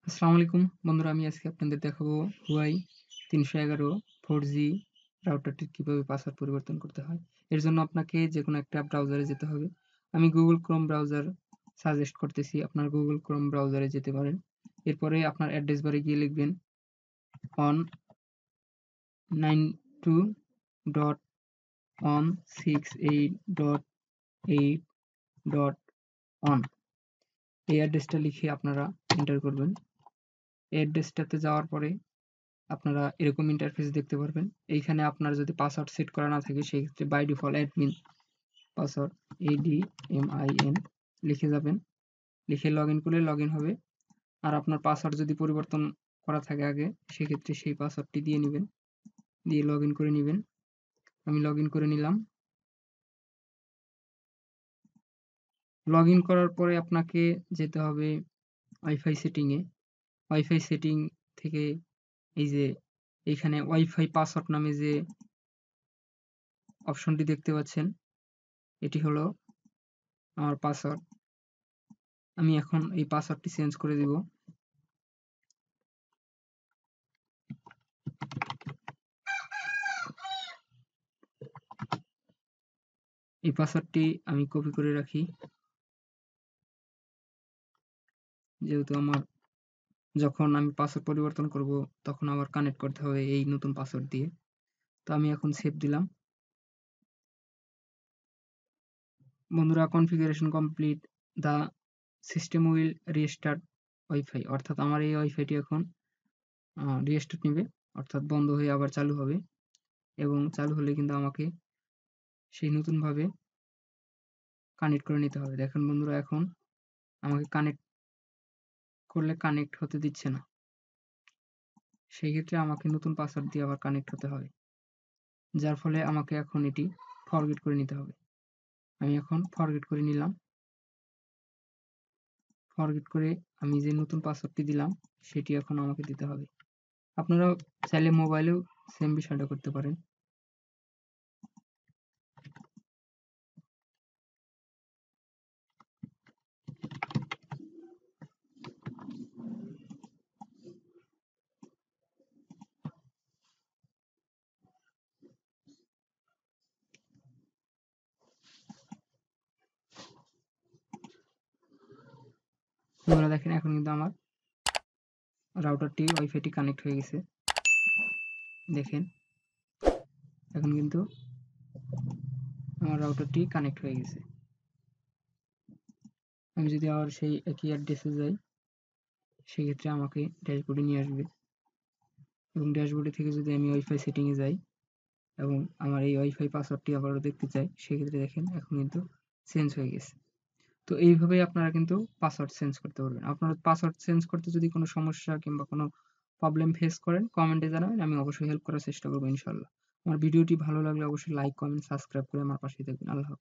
আসসালামু আলাইকুম বন্ধুরা, আমি আজকে আপনাদের দেখাবো Huawei 311 4G রাউটারটির কিভাবে পাসওয়ার্ড পরিবর্তন করতে হয়। এর জন্য আপনাকে যেকোনো একটা ব্রাউজারে যেতে হবে। আমি Google Chrome ব্রাউজার সাজেস্ট করতেছি, আপনার Google Chrome ব্রাউজারে যেতে পারেন। এরপরে আপনার অ্যাড্রেস বারে গিয়ে লিখবেন on92.168.8.1 এই অ্যাড্রেসটা লিখে আপনারা এন্টার করবেন। এই অ্যাড্রেসটাতে যাওয়ার পরে আপনারা এরকম ইন্টারফেস দেখতে পারবেন। এইখানে আপনার যদি পাসওয়ার্ড সেট করা না থাকে সেক্ষেত্রে by default admin password ADMIN লিখে যাবেন। লিখে লগইন করলে লগইন হবে। আর আপনার পাসওয়ার্ড যদি পরিবর্তন করা থাকে আগে সেক্ষেত্রে সেই পাসওয়ার্ডটি দিয়ে নিবেন, দিয়ে লগইন করে নিবেন। আমি লগইন করে নিলাম। লগইন করার পরে আপনাকে যেতে হবে ওয়াইফাই সেটিংয়ে। ওয়াইফাই সেটিং থেকে এই যে এইখানে ওয়াইফাই পাসওয়ার্ড নামে যে অপশনটি দেখতে পাচ্ছেন, এটি হলো আমার পাসওয়ার্ড। আমি এখন এই পাসওয়ার্ডটি চেঞ্জ করে দিব। এই পাসওয়ার্ডটি আমি কপি করে রাখি, যেহেতু আমার যখন আমি পাসওয়ার্ড পরিবর্তন করব তখন আবার কানেক্ট করতে হবে এই নতুন পাসওয়ার্ড দিয়ে। তো আমি এখন সেভ দিলাম। বন্ধুরা, configuration complete, the system will restart wifi, অর্থাৎ আমার এই ওয়াইফাইটি এখন রিস্টার্ট নেবে, অর্থাৎ বন্ধ হয়ে আবার চালু হবে। এবং চালু হলে কিন্তু আমাকে সেই নতুনভাবে কানেক্ট করে নিতে হবে। দেখেন বন্ধুরা, এখন আমাকে কানেক্ট করলে কানেক্ট হতে দিচ্ছে না। সেই ক্ষেত্রে আমাকে নতুন পাসওয়ার্ড দিয়ে আবার কানেক্ট হতে হবে, যার ফলে আমাকে এখন এটি ফরগেট করে নিতে হবে। আমি এখন ফরগেট করে নিলাম। ফরগেট করে আমি যে নতুন পাসওয়ার্ডটি দিলাম সেটি এখন আমাকে দিতে হবে। আপনারা চাইলে মোবাইলেও সেম বিষয়টা করতে পারেন। আপনারা দেখেন এখন কিন্তু আমার রাউটারটি ওয়াইফাইটি কানেক্ট হয়ে গেছে। দেখেন এখন কিন্তু আমার রাউটারটি কানেক্ট হয়ে গেছে। আমি যদি আবার সেই একই অ্যাড্রেসে যাই সেক্ষেত্রে আমাকে ড্যাশবোর্ডে নিয়ে আসবে, এবং ড্যাশবোর্ডে থেকে যদি আমি ওয়াইফাই সেটিংয়ে যাই এবং আমার এই ওয়াইফাই পাসওয়ার্ডটি আবারও দেখতে চাই সেক্ষেত্রে দেখেন এখন কিন্তু চেঞ্জ হয়ে গেছে। তো এইভাবেই আপনারা কিন্তু পাসওয়ার্ড চেঞ্জ করতে পারবেন। আপনার পাসওয়ার্ড চেঞ্জ করতে যদি কোনো সমস্যা কিংবা কোনো প্রবলেম ফেস করেন কমেন্টে জানাবেন, আমি অবশ্যই হেল্প করার চেষ্টা করব ইনশাআল্লাহ। আমার ভিডিওটি ভালো লাগলে অবশ্যই লাইক, কমেন্ট, সাবস্ক্রাইব করে আমার পাশেই থাকবেন। আল্লাহ হাফেজ।